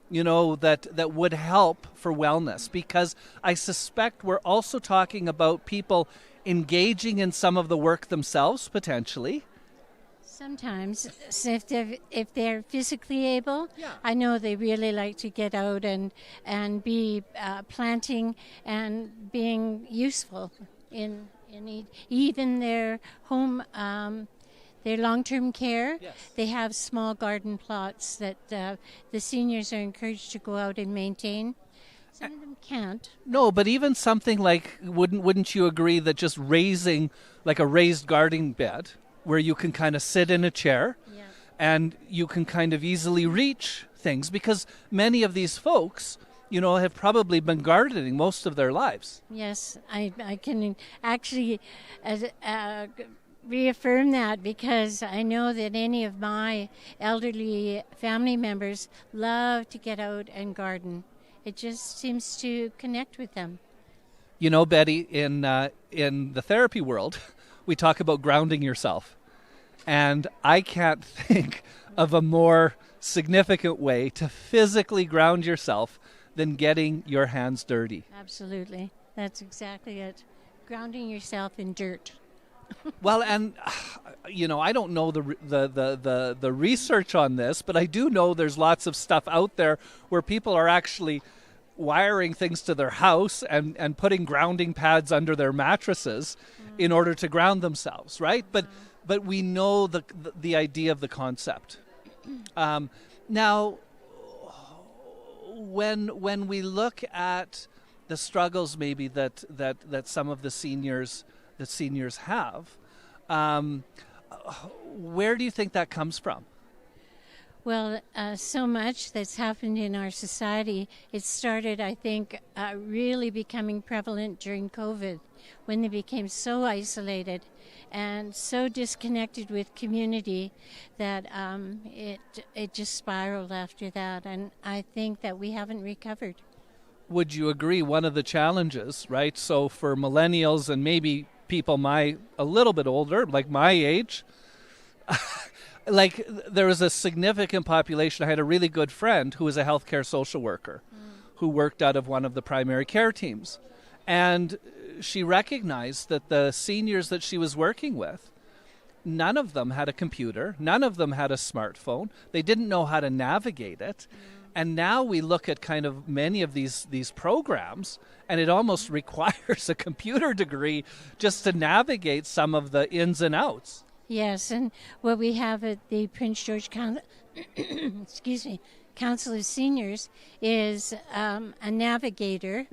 Speaker 2: that would help for wellness, because I suspect we're also talking about people engaging in some of the work themselves, potentially.
Speaker 8: Sometimes, so if they're physically able,
Speaker 2: yeah.
Speaker 8: I know they really like to get out and be planting and being useful in even their home, their long-term care.
Speaker 2: Yes.
Speaker 8: They have small garden plots that the seniors are encouraged to go out and maintain. Some of them can't.
Speaker 2: No, but even something like, wouldn't you agree that just raising like a raised garden bed, where you can kind of sit in a chair, yeah, and you can kind of easily reach things, because many of these folks, have probably been gardening most of their lives.
Speaker 8: Yes, I can actually reaffirm that, because I know that any of my elderly family members love to get out and garden. It just seems to connect with them.
Speaker 2: Betty, in the therapy world, we talk about grounding yourself. And I can't think of a more significant way to physically ground yourself than getting your hands dirty.
Speaker 8: Absolutely. That's exactly it. Grounding yourself in dirt.
Speaker 2: Well, and I don't know the research on this, but I do know there's lots of stuff out there where people are actually wiring things to their house and putting grounding pads under their mattresses in order to ground themselves, right? But we know the idea of the concept. Now, when we look at the struggles maybe that some of the seniors have, Where do you think that comes from?
Speaker 8: Well, so much that's happened in our society. It started, I think, really becoming prevalent during COVID, when they became so isolated and so disconnected with community that it just spiraled after that. And I think that we haven't recovered.
Speaker 2: Would you agree one of the challenges, right? So for millennials and maybe people a little bit older, like my age, like there was a significant population. I had a really good friend who was a healthcare social worker who worked out of one of the primary care teams. And she recognized that the seniors that she was working with, none of them had a computer, none of them had a smartphone. They didn't know how to navigate it. And now we look at kind of many of these programs, and it almost requires a computer degree just to navigate some of the ins and outs.
Speaker 8: Yes, and what we have at the Prince George Council of Seniors is a navigator,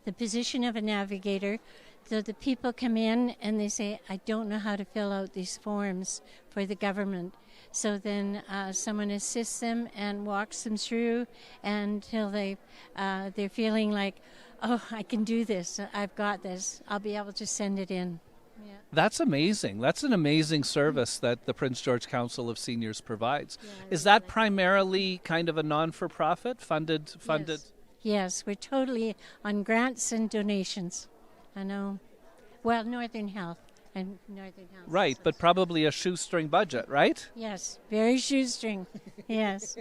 Speaker 8: the position of a navigator. So the people come in and they say, I don't know how to fill out these forms for the government. So then someone assists them and walks them through until they're feeling like, oh, I can do this. I've got this. I'll be able to send it in. Yeah.
Speaker 2: That's amazing. That's an amazing service that the Prince George Council of Seniors provides.
Speaker 8: Yeah,
Speaker 2: Is that primarily kind of a non-for-profit funded?
Speaker 8: Yes, we're totally on grants and donations. I know. Well, Northern Health. And Northern Health.
Speaker 2: Right, but probably a shoestring budget, right?
Speaker 8: Yes, very shoestring. Yes.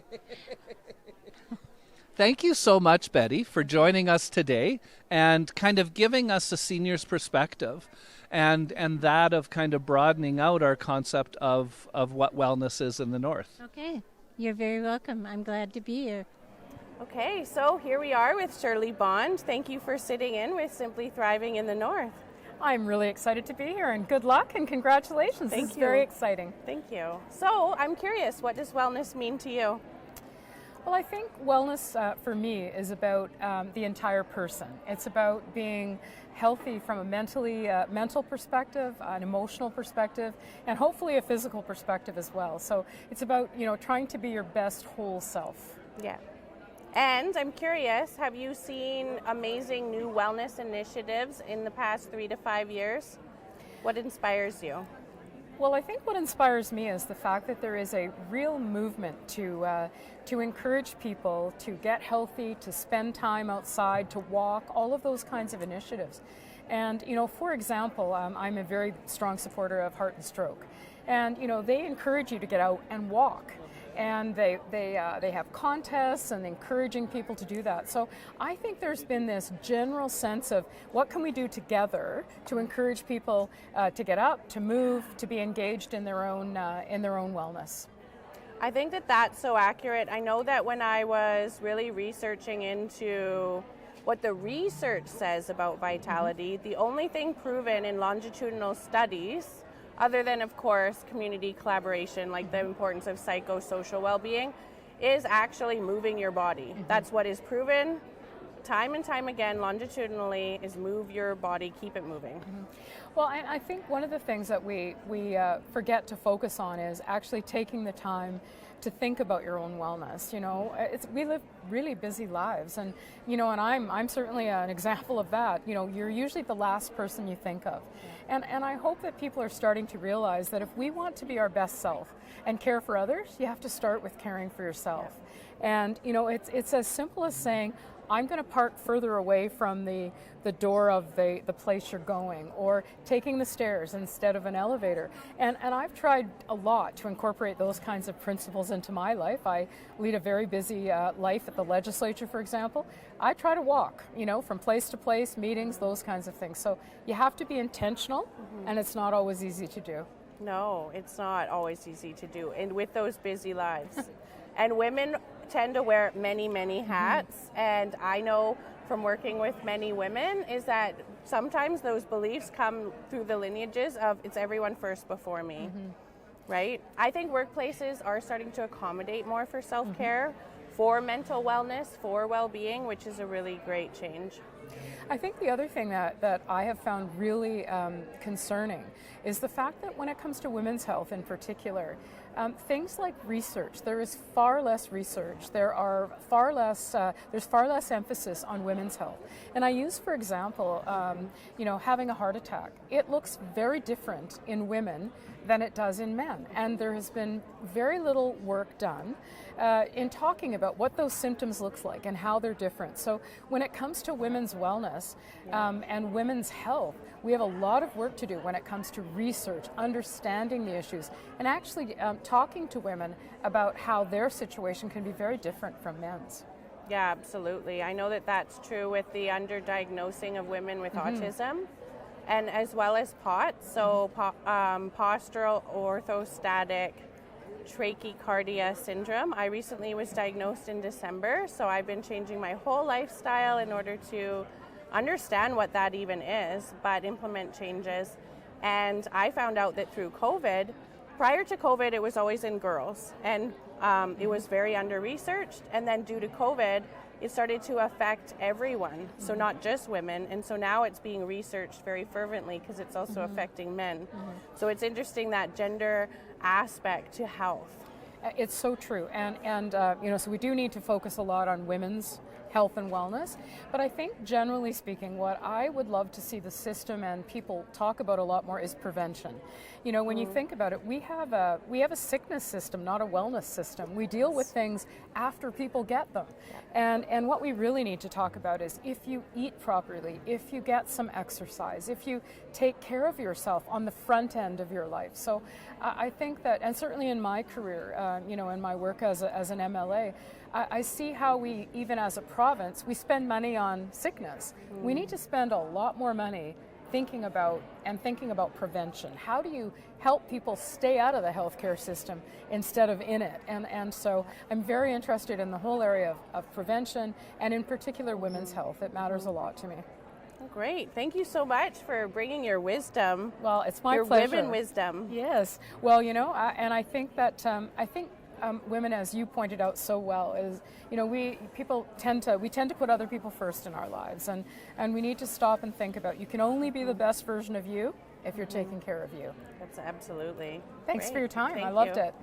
Speaker 2: Thank you so much, Betty, for joining us today and kind of giving us a senior's perspective and that of kind of broadening out our concept of what wellness is in the North.
Speaker 8: Okay, you're very welcome. I'm glad to be here.
Speaker 1: Okay, so here we are with Shirley Bond. Thank you for sitting in with Simply Thriving in the North.
Speaker 9: I'm really excited to be here, and good luck and congratulations.
Speaker 1: Thank
Speaker 9: This
Speaker 1: you.
Speaker 9: is very exciting.
Speaker 1: Thank you. So I'm curious, what does wellness mean to you?
Speaker 9: Well, I think wellness for me is about the entire person. It's about being healthy from a mental perspective, an emotional perspective, and hopefully a physical perspective as well. So it's about, trying to be your best whole self.
Speaker 1: Yeah. And I'm curious, have you seen amazing new wellness initiatives in the past 3 to 5 years? What inspires you?
Speaker 9: Well, I think what inspires me is the fact that there is a real movement to encourage people to get healthy, to spend time outside, to walk, all of those kinds of initiatives. And, for example, I'm a very strong supporter of Heart and Stroke. And, they encourage you to get out and walk. And they have contests and encouraging people to do that. So I think there's been this general sense of what can we do together to encourage people to get up, to move, to be engaged in their own wellness.
Speaker 1: I think that that's so accurate. I know that when I was really researching into what the research says about vitality, the only thing proven in longitudinal studies, other than, of course, community collaboration, like the importance of psychosocial well-being, is actually moving your body. That's what is proven time and time again longitudinally, is move your body, keep it moving.
Speaker 9: Well, I think one of the things that we forget to focus on is actually taking the time to think about your own wellness. We live really busy lives, and and I'm certainly an example of that. You're usually the last person you think of, and I hope that people are starting to realize that if we want to be our best self and care for others, you have to start with caring for yourself. And it's as simple as saying, I'm going to park further away from the door of the place you're going, or taking the stairs instead of an elevator. And I've tried a lot to incorporate those kinds of principles into my life. I lead a very busy life at the legislature, for example. I try to walk, from place to place, meetings, those kinds of things. So you have to be intentional, and it's not always easy to do.
Speaker 1: No, it's not always easy to do, and with those busy lives. And women tend to wear many, many hats, and I know from working with many women is that sometimes those beliefs come through the lineages of it's everyone first before me, right? I think workplaces are starting to accommodate more for self-care, for mental wellness, for well-being, which is a really great change.
Speaker 9: I think the other thing that I have found really concerning is the fact that when it comes to women's health in particular, things like research, there is far less research. There's far less emphasis on women's health. And I use, for example, having a heart attack. It looks very different in women than it does in men. And there has been very little work done in talking about what those symptoms look like and how they're different. So when it comes to women's wellness and women's health, we have a lot of work to do when it comes to research, understanding the issues, and actually talking to women about how their situation can be very different from men's.
Speaker 1: Yeah, absolutely. I know that that's true with the underdiagnosing of women with autism, and as well as POTS, so postural orthostatic tachycardia syndrome. I recently was diagnosed in December, so I've been changing my whole lifestyle in order to understand what that even is, but implement changes. And I found out that through COVID, prior to COVID, it was always in girls, and it was very under-researched, and then due to COVID, it started to affect everyone, so not just women, and so now it's being researched very fervently because it's also affecting men. So it's interesting, that gender aspect to health.
Speaker 9: It's so true, and so we do need to focus a lot on women's health and wellness, but I think generally speaking, what I would love to see the system and people talk about a lot more is prevention. You know, when you think about it, we have a sickness system, not a wellness system. We deal with things after people get them, and what we really need to talk about is if you eat properly, if you get some exercise, if you take care of yourself on the front end of your life. So I think that, and certainly in my career, in my work as an MLA, I see how we, even as a province, we spend money on sickness. We need to spend a lot more money thinking about prevention. How do you help people stay out of the healthcare system instead of in it? And so I'm very interested in the whole area of prevention, and in particular women's health. It matters a lot to me.
Speaker 1: Great. Thank you so much for bringing your wisdom.
Speaker 9: Well, it's my
Speaker 1: your
Speaker 9: pleasure.
Speaker 1: Women wisdom.
Speaker 9: Yes. Well, and I think that women, as you pointed out so well, is we tend to put other people first in our lives, and we need to stop and think about, you can only be the best version of you if you're taking care of you.
Speaker 1: That's absolutely.
Speaker 9: Thanks
Speaker 1: great.
Speaker 9: for your time.
Speaker 1: Thank
Speaker 9: I loved
Speaker 1: you.
Speaker 9: it.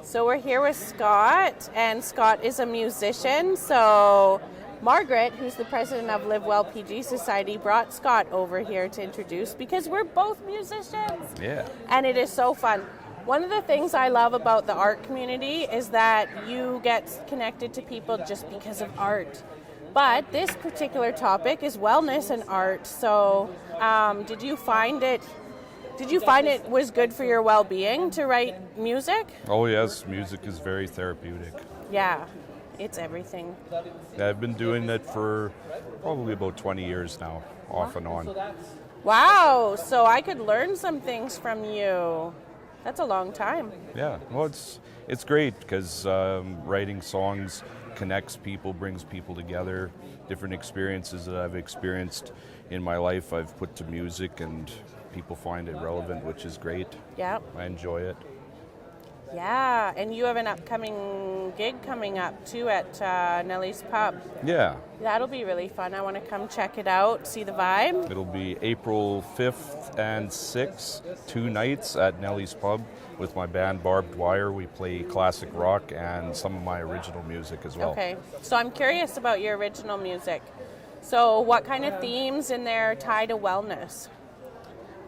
Speaker 1: So we're here with Scott, and Scott is a musician. So Margaret, who's the president of Live Well PG Society, brought Scott over here to introduce, because we're both musicians.
Speaker 10: Yeah.
Speaker 1: And it is so fun. One of the things I love about the art community is that you get connected to people just because of art. But this particular topic is wellness and art. So did you find it was good for your well-being to write music?
Speaker 10: Oh yes, music is very therapeutic.
Speaker 1: Yeah, it's everything.
Speaker 10: Yeah, I've been doing it for probably about 20 years now, off and on.
Speaker 1: Wow, so I could learn some things from you. That's a long time.
Speaker 10: Yeah, well, it's great because writing songs connects people, brings people together. Different experiences that I've experienced in my life, I've put to music, and people find it relevant, which is great.
Speaker 1: Yeah.
Speaker 10: I enjoy it.
Speaker 1: Yeah, and you have an upcoming gig coming up too at Nellie's Pub.
Speaker 10: Yeah.
Speaker 1: That'll be really fun. I want to come check it out, see the vibe.
Speaker 10: It'll be April 5th and 6th, 2 nights at Nellie's Pub with my band Barbed Wire. We play classic rock and some of my original music as well.
Speaker 1: Okay, so I'm curious about your original music. So what kind of themes in there tie to wellness?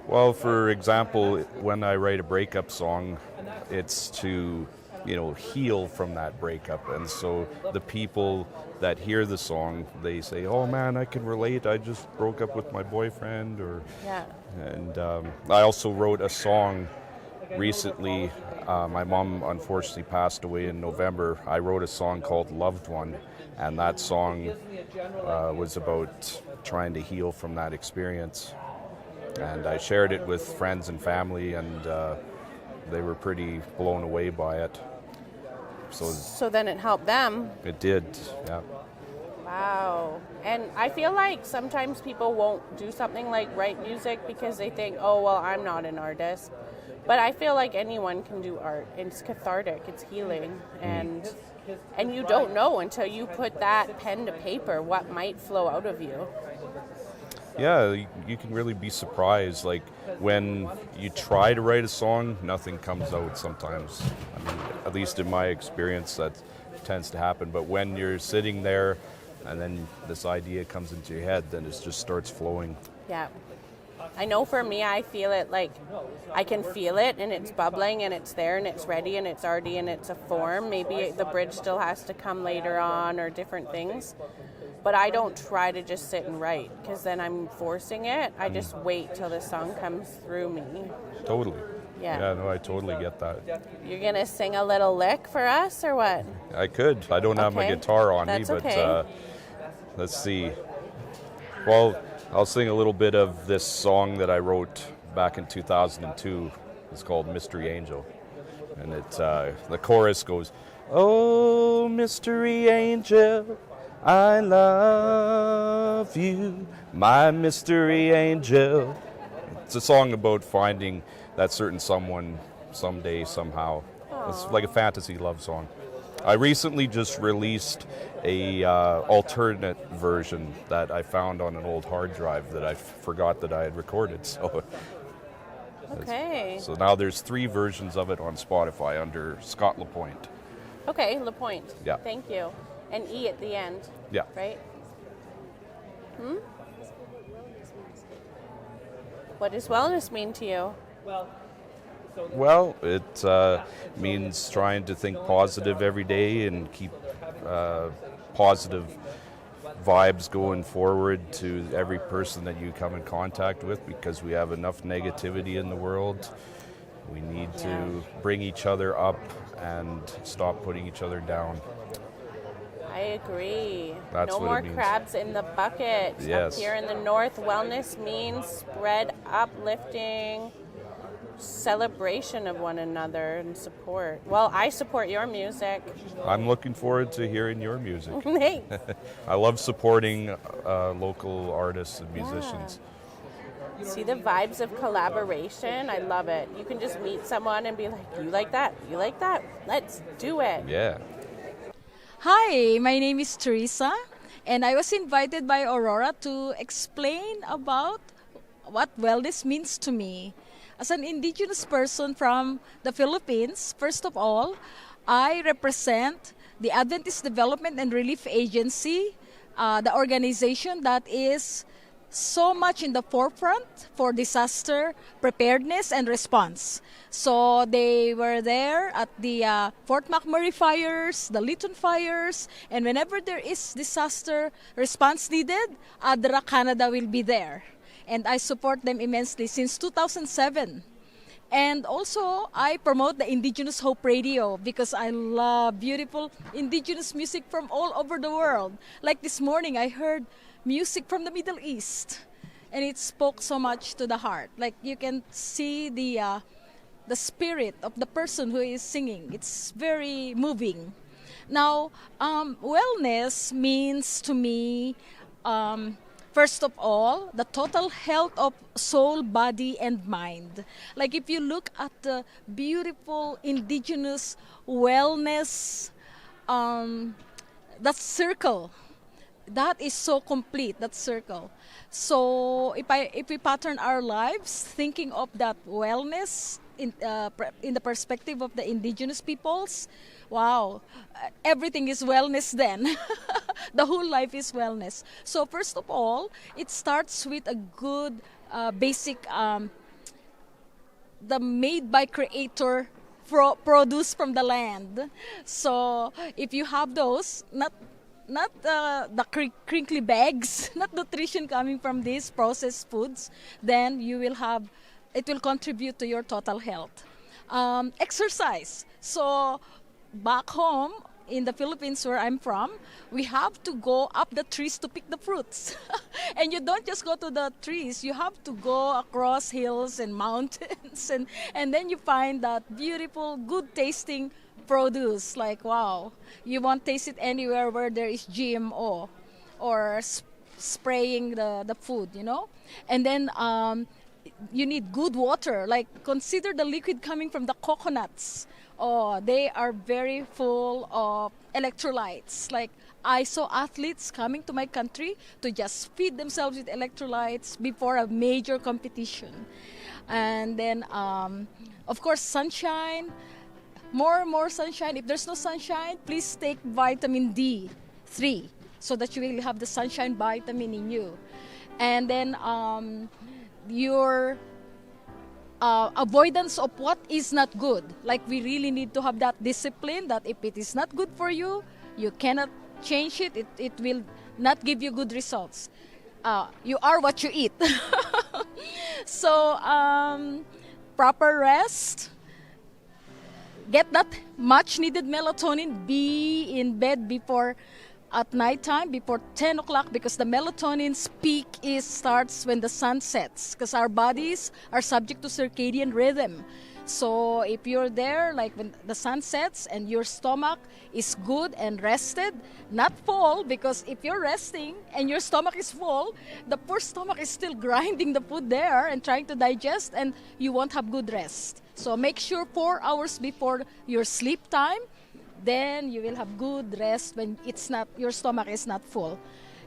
Speaker 10: Well, for example, when I write a breakup song, it's to, heal from that breakup. And so the people that hear the song, they say, oh man, I can relate. I just broke up with my boyfriend.
Speaker 1: Yeah.
Speaker 10: And I also wrote a song recently. My mom unfortunately passed away in November. I wrote a song called Loved One. And that song was about trying to heal from that experience. And I shared it with friends and family, and they were pretty blown away by it.
Speaker 1: So then it helped them.
Speaker 10: It did, yeah.
Speaker 1: Wow. And I feel like sometimes people won't do something like write music because they think, oh, well, I'm not an artist. But I feel like anyone can do art. It's cathartic, it's healing, and And you don't know until you put that pen to paper what might flow out of you.
Speaker 10: Yeah, you can really be surprised. Like when you try to write a song, nothing comes out sometimes. I mean, at least in my experience, that tends to happen. But when you're sitting there and then this idea comes into your head, then it just starts flowing.
Speaker 1: Yeah. I know for me, I feel it like I can feel it and it's bubbling and it's there and it's ready and it's already in its a form. Maybe the bridge still has to come later on or different things. But I don't try to just sit and write because then I'm forcing it. I just wait till the song comes through me.
Speaker 10: Totally.
Speaker 1: Yeah.
Speaker 10: Yeah, no, I totally get that.
Speaker 1: You're going to sing a little lick for us or what?
Speaker 10: I could. I don't have my guitar on
Speaker 1: That's
Speaker 10: me, but
Speaker 1: okay.
Speaker 10: let's see. Well, I'll sing a little bit of this song that I wrote back in 2002. It's called Mystery Angel. And it, the chorus goes, "Oh, mystery angel, I love you, my mystery angel." It's a song about finding that certain someone someday, somehow. It's like a fantasy love song. I recently just released a alternate version that I found on an old hard drive that I forgot that I had recorded. So,
Speaker 1: Okay.
Speaker 10: so now there's 3 versions of it on Spotify under Scott LaPointe.
Speaker 1: Okay, LaPointe.
Speaker 10: Yeah.
Speaker 1: Thank you. And E at the end.
Speaker 10: Yeah.
Speaker 1: Right? What does wellness mean to you?
Speaker 10: Well, it means trying to think positive every day and keep positive vibes going forward to every person that you come in contact with, because we have enough negativity in the world. We need to bring each other up and stop putting each other down.
Speaker 1: I agree.
Speaker 10: That's
Speaker 1: no
Speaker 10: what
Speaker 1: more
Speaker 10: it means.
Speaker 1: crabs in the bucket.
Speaker 10: Yes.
Speaker 1: Up here in the north, wellness means spread, uplifting, celebration of one another, and support. Well, I support your music.
Speaker 10: I'm looking forward to hearing your music.
Speaker 1: Thanks.
Speaker 10: I love supporting local artists and musicians.
Speaker 1: See the vibes of collaboration? I love it. You can just meet someone and be like, you like that? You like that? Let's do it.
Speaker 10: Yeah.
Speaker 11: Hi, my name is Teresa, and I was invited by Auroara to explain about what wellness means to me. As an indigenous person from the Philippines, first of all, I represent the Adventist Development and Relief Agency, the organization that is so much in the forefront for disaster preparedness and response. So they were there at the Fort McMurray fires, the Lytton fires, and whenever there is disaster response needed, ADRA Canada will be there. And I support them immensely since 2007. And also, I promote the Indigenous Hope Radio because I love beautiful indigenous music from all over the world. Like this morning, I heard music from the Middle East, and it spoke so much to the heart. Like you can see the spirit of the person who is singing. It's very moving. Now, wellness means to me, first of all, the total health of soul, body, and mind. Like if you look at the beautiful indigenous wellness, that circle, that is so complete, that circle. So if we pattern our lives thinking of that wellness in the perspective of the indigenous peoples, wow, everything is wellness then. The whole life is wellness. So first of all, it starts with a good basic, the made by creator produce from the land. So if you have those, not the crinkly bags, not nutrition coming from these processed foods, then you will have, it will contribute to your total health. Exercise. So back home in the Philippines where I'm from, we have to go up the trees to pick the fruits. And you don't just go to the trees, you have to go across hills and mountains and then you find that beautiful, good tasting produce. Like, wow, you won't taste it anywhere where there is GMO or spraying the food, you know. And then you need good water. Like, consider the liquid coming from the coconuts they are very full of electrolytes. Like I saw athletes coming to my country to just feed themselves with electrolytes before a major competition. And then, of course, sunshine, more sunshine. If there's no sunshine, please take vitamin D3 so that you will have the sunshine vitamin in you. And then your avoidance of what is not good. Like we really need to have that discipline that if it is not good for you, you cannot change it. It will not give you good results. You are what you eat. So proper rest. Get that much needed melatonin. Be in bed before at nighttime before 10 o'clock because the melatonin's peak starts when the sun sets because our bodies are subject to circadian rhythm. So if you're there like when the sun sets and your stomach is good and rested, not full, because if you're resting and your stomach is full, the poor stomach is still grinding the food there and trying to digest and you won't have good rest. So make sure 4 hours before your sleep time, then you will have good rest when your stomach is not full.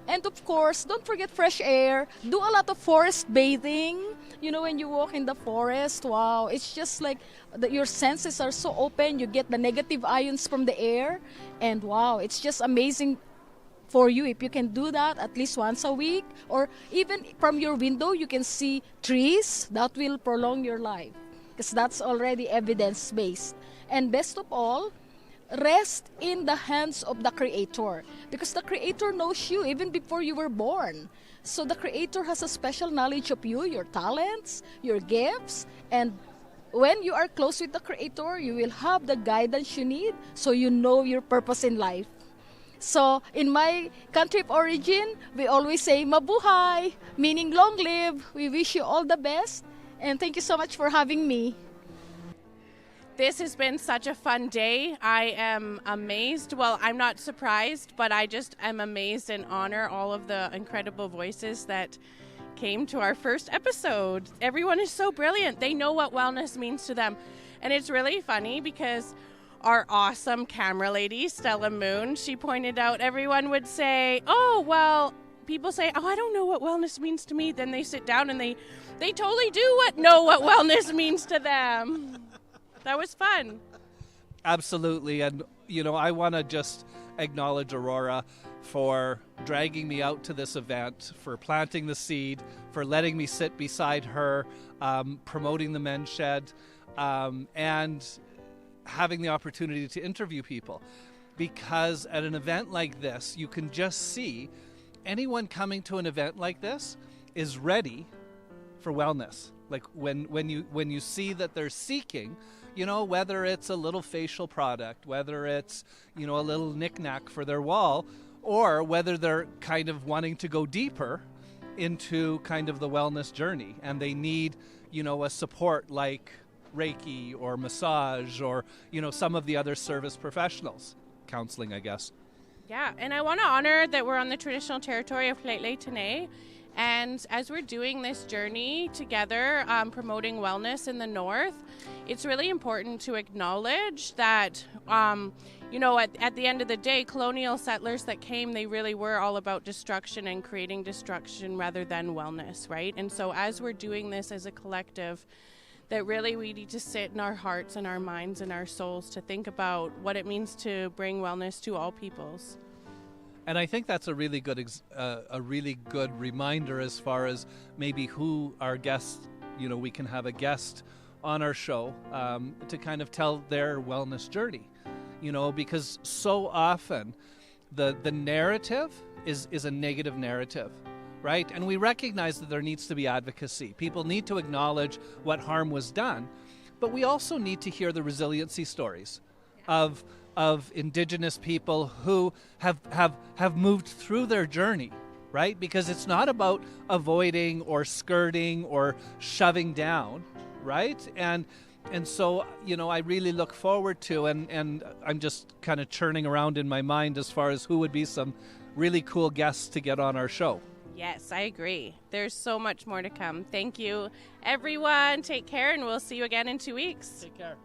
Speaker 11: And of course, don't forget fresh air. Do a lot of forest bathing. You know, when you walk in the forest, wow, it's just like your senses are so open. You get the negative ions from the air. And wow, it's just amazing for you if you can do that at least once a week. Or even from your window, you can see trees. That will prolong your life because that's already evidence-based. And best of all, rest in the hands of the Creator because the Creator knows you even before you were born. So the Creator has a special knowledge of you, your talents, your gifts, and when you are close with the Creator, you will have the guidance you need so you know your purpose in life. So in my country of origin, we always say mabuhay, meaning long live. We wish you all the best and thank you so much for having me.
Speaker 1: This has been such a fun day. I am amazed. Well, I'm not surprised, but I just am amazed and honor all of the incredible voices that came to our first episode. Everyone is so brilliant. They know what wellness means to them. And it's really funny because our awesome camera lady, Stella Moon, she pointed out everyone would say, oh, well, people say, oh, I don't know what wellness means to me. Then they sit down and they totally do know what wellness means to them. That was fun.
Speaker 2: Absolutely. And, you know, I want to just acknowledge Auroara for dragging me out to this event, for planting the seed, for letting me sit beside her, promoting the men's shed, and having the opportunity to interview people. Because at an event like this, you can just see anyone coming to an event like this is ready for wellness. Like when you see that they're seeking, you know, whether it's a little facial product, whether it's, you know, a little knick-knack for their wall, or whether they're kind of wanting to go deeper into kind of the wellness journey and they need, you know, a support like Reiki or massage or, you know, some of the other service professionals. Counseling, I guess.
Speaker 1: Yeah, and I want to honor that we're on the traditional territory of Leigh today. And as we're doing this journey together, promoting wellness in the north, it's really important to acknowledge that, you know, at the end of the day, colonial settlers that came, they really were all about destruction and creating destruction rather than wellness, right? And so as we're doing this as a collective, that really we need to sit in our hearts and our minds and our souls to think about what it means to bring wellness to all peoples.
Speaker 2: And I think that's a really good reminder as far as maybe who our guests, you know, we can have a guest on our show to kind of tell their wellness journey, you know, because so often the narrative is a negative narrative, right? And we recognize that there needs to be advocacy. People need to acknowledge what harm was done, but we also need to hear the resiliency stories of Indigenous people who have moved through their journey, right? Because it's not about avoiding or skirting or shoving down, right? And so, you know, I really look forward to, and I'm just kind of churning around in my mind as far as who would be some really cool guests to get on our show.
Speaker 1: Yes, I agree. There's so much more to come. Thank you, everyone. Take care, and we'll see you again in 2 weeks.
Speaker 2: Take care.